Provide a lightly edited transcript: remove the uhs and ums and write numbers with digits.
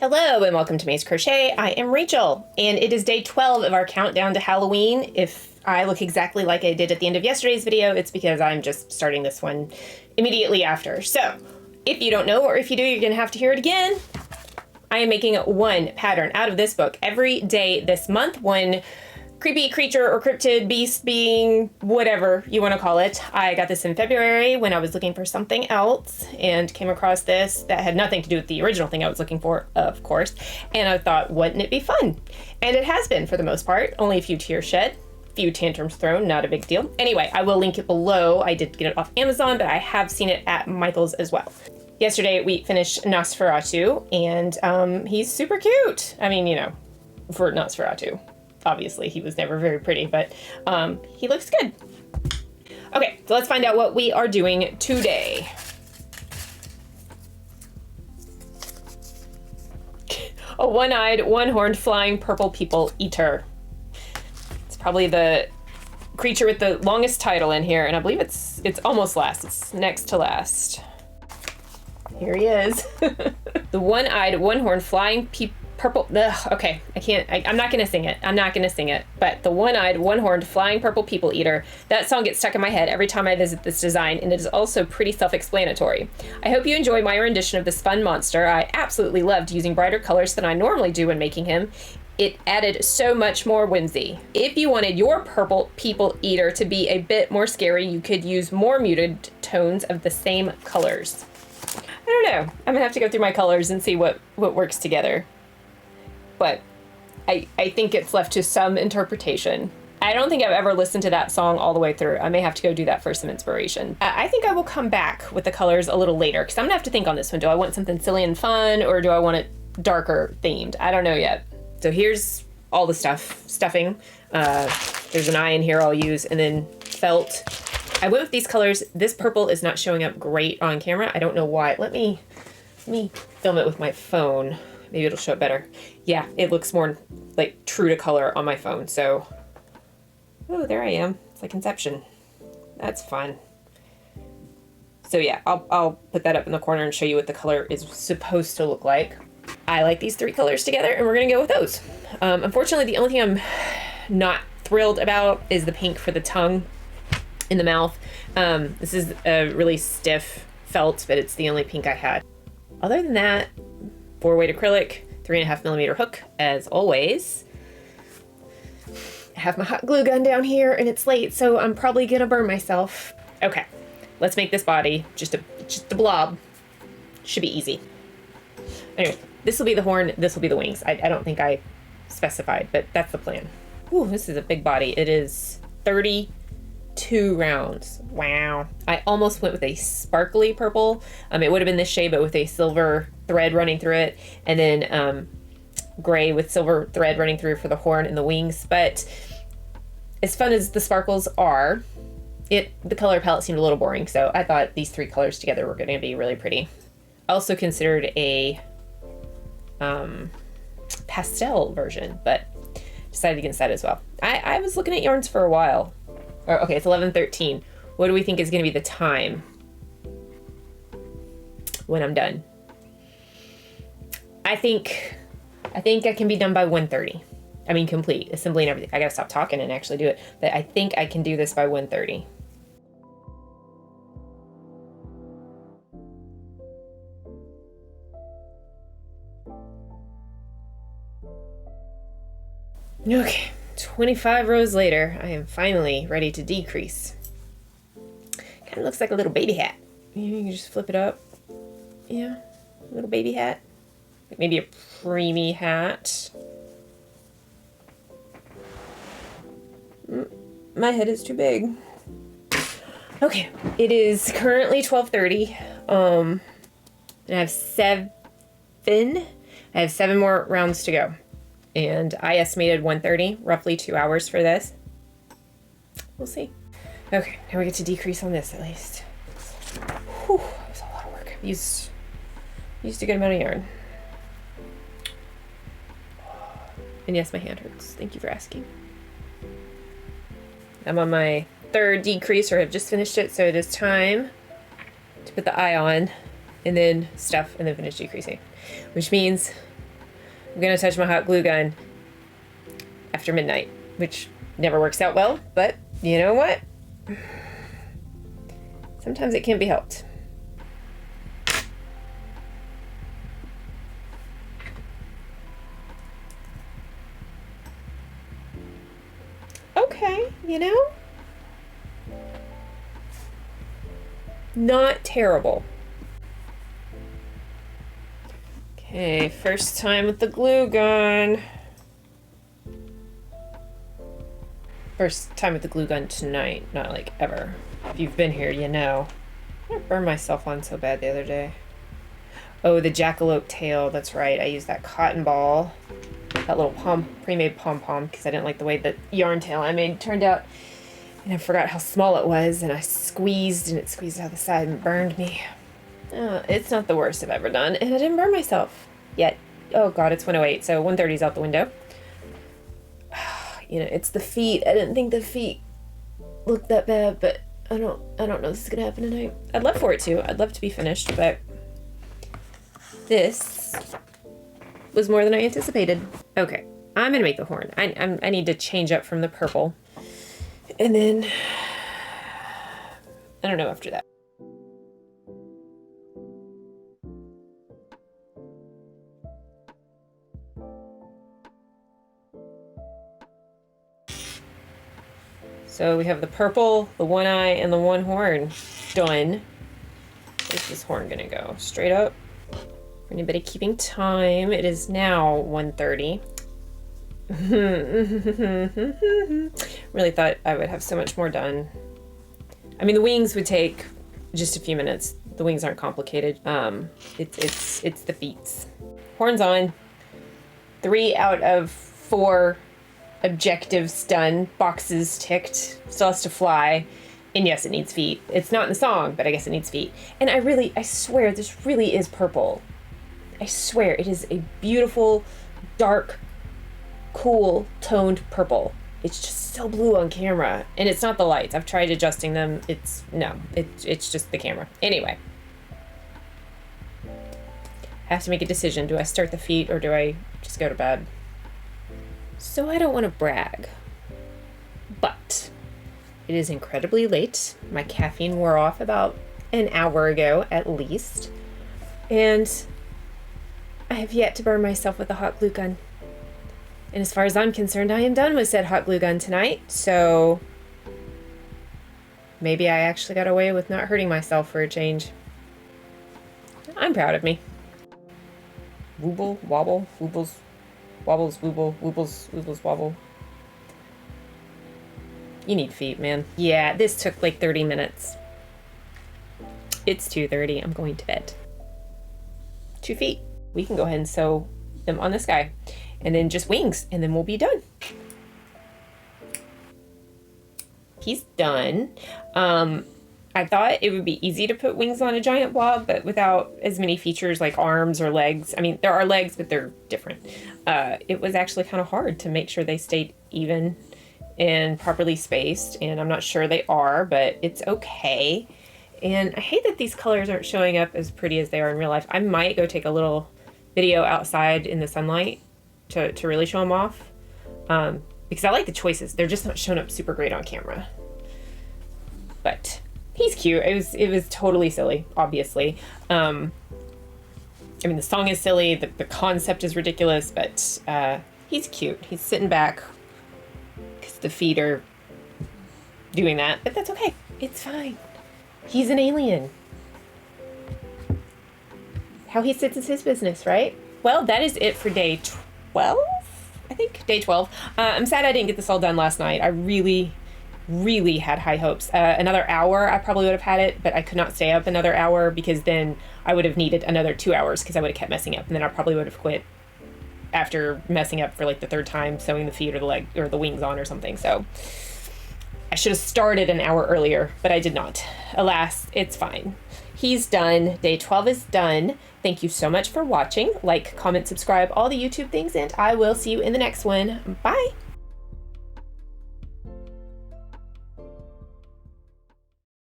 Hello and welcome to May's Crochet. I am Rachel and it is day 12 of our countdown to Halloween. If I look exactly like I did at the end of yesterday's video, it's because I'm just starting this one immediately after. So if you don't know, or if you do, you're gonna have to hear it again. I am making one pattern out of this book every day this month, one creepy creature or cryptid, beast, being, whatever you want to call it. I got this in February when I was looking for something else and came across this that had nothing to do with the original thing I was looking for, of course. And I thought, wouldn't it be fun? And it has been for the most part. Only a few tears shed, few tantrums thrown, not a big deal. Anyway, I will link it below. I did get it off Amazon, but I have seen it at Michael's as well. Yesterday we finished Nosferatu and he's super cute. I mean, you know, for Nosferatu. Obviously, he was never very pretty, but he looks good. Okay, so let's find out what we are doing today. A one-eyed, one-horned, flying purple people eater. It's probably the creature with the longest title in here, and I believe it's almost last. It's next to last. Here he is. The one-eyed, one-horned, flying purple, okay, I'm not gonna sing it. I'm not gonna sing it. But the one-eyed, one-horned, flying purple people eater, that song gets stuck in my head every time I visit this design, and it is also pretty self-explanatory. I hope you enjoy my rendition of this fun monster. I absolutely loved using brighter colors than I normally do when making him. It added so much more whimsy. If you wanted your purple people eater to be a bit more scary, you could use more muted tones of the same colors. I don't know. I'm gonna have to go through my colors and see what works together. But I think it's left to some interpretation. I don't think I've ever listened to that song all the way through. I may have to go do that for some inspiration. I think I will come back with the colors a little later because I'm gonna have to think on this one. Do I want something silly and fun or do I want it darker themed? I don't know yet. So here's all the stuffing. There's an eye in here I'll use, and then felt. I went with these colors. This purple is not showing up great on camera. I don't know why. Let me film it with my phone. Maybe it'll show it better. Yeah, it looks more like true to color on my phone. So, oh, there I am. It's like Inception. That's fun. So yeah, I'll put that up in the corner and show you what the color is supposed to look like. I like these three colors together and we're gonna go with those. Unfortunately, the only thing I'm not thrilled about is the pink for the tongue in the mouth. This is a really stiff felt, but it's the only pink I had. Other than that, 4-weight acrylic, 3.5mm hook, as always. I have my hot glue gun down here and it's late, so I'm probably gonna burn myself. Okay, let's make this body just a blob. Should be easy. Anyway, this will be the horn, this will be the wings. I don't think I specified, but that's the plan. Ooh, this is a big body. It is 32 rounds. Wow. I almost went with a sparkly purple. It would have been this shade, but with a silver thread running through it, and then gray with silver thread running through for the horn and the wings. But as fun as the sparkles are, the color palette seemed a little boring, so I thought these three colors together were going to be really pretty. I also considered a pastel version, but decided against that as well. I was looking at yarns for a while. Okay, it's 11:13. What do we think is going to be the time when I'm done? I think I can be done by 1:30. I mean, complete assembly and everything. I gotta stop talking and actually do it. But I think I can do this by 1:30. Okay, 25 rows later, I am finally ready to decrease. Kind of looks like a little baby hat. You can just flip it up. Yeah, little baby hat. Like maybe a preemie hat. My head is too big. Okay, it is currently 12:30. And I have 7 more rounds to go. And I estimated 1:30, roughly 2 hours for this. We'll see. Okay, now we get to decrease on this at least. Whew, that was a lot of work. Used a good amount of yarn. And yes, my hand hurts. Thank you for asking. I'm on my 3rd decrease, or have just finished it, so it is time to put the eye on and then stuff and then finish decreasing, which means I'm gonna touch my hot glue gun after midnight, which never works out well, but you know what? Sometimes it can't be helped. Okay, you know? Not terrible. Okay, first time with the glue gun. First time with the glue gun tonight, not like ever. If you've been here, you know. I burned myself on so bad the other day. Oh, the jackalope tail, that's right. I used that cotton ball, that little pre-made pom-pom, because I didn't like the way the yarn tail I made turned out. And I forgot how small it was, and I squeezed, and it squeezed out the side and burned me. It's not the worst I've ever done, and I didn't burn myself yet. Oh god, it's 1:08, so 1:30's out the window. You know, it's the feet. I didn't think the feet looked that bad, but I don't know this is gonna happen tonight. I'd love for it to. I'd love to be finished, but this was more than I anticipated. Okay, I'm gonna make the horn. I need to change up from the purple, and then I don't know after that. So we have the purple, the one eye, and the one horn done. Where's this horn gonna go? Straight up? For anybody keeping time, it is now 1:30. Really thought I would have so much more done. I mean, the wings would take just a few minutes. The wings aren't complicated. It's the feet. Horns on. 3 out of 4 objectives done, boxes ticked, still has to fly, and yes, it needs feet. It's not in the song, but I guess it needs feet. And I swear this really is purple. I swear it is a beautiful, dark, cool, toned purple. It's just so blue on camera, and it's not the lights. I've tried adjusting them. It's just the camera. Anyway, I have to make a decision. Do I start the feet or do I just go to bed? So I don't want to brag, but it is incredibly late. My caffeine wore off about an hour ago at least, and I have yet to burn myself with a hot glue gun. And as far as I'm concerned, I am done with said hot glue gun tonight, so maybe I actually got away with not hurting myself for a change. I'm proud of me. Wooble, wobble, woobles. Wobbles, wooble, woobles, woobles, wobble. You need feet, man. Yeah, this took like 30 minutes. It's 2:30. I'm going to bed. 2 feet. We can go ahead and sew them on this guy. And then just wings, and then we'll be done. He's done. I thought it would be easy to put wings on a giant blob, but without as many features like arms or legs. I mean, there are legs, but they're different. It was actually kind of hard to make sure they stayed even and properly spaced, and I'm not sure they are, but it's okay. And I hate that these colors aren't showing up as pretty as they are in real life. I might go take a little video outside in the sunlight to really show them off, because I like the choices. They're just not showing up super great on camera. But he's cute. It was totally silly, obviously. I mean, the song is silly, the concept is ridiculous, but he's cute. He's sitting back because the feet are doing that, but that's okay. It's fine. He's an alien. How he sits is his business, right? Well, that is it for day 12, I think. Day 12. I'm sad I didn't get this all done last night. I really had high hopes. Another hour, I probably would have had it, but I could not stay up another hour because then I would have needed another 2 hours because I would have kept messing up, and then I probably would have quit after messing up for like the 3rd time sewing the feet or the leg or the wings on or something. So I should have started an hour earlier, but I did not. Alas, it's fine. He's done. Day 12 is done. Thank you so much for watching. Like, comment, subscribe, all the YouTube things, and I will see you in the next one. Bye.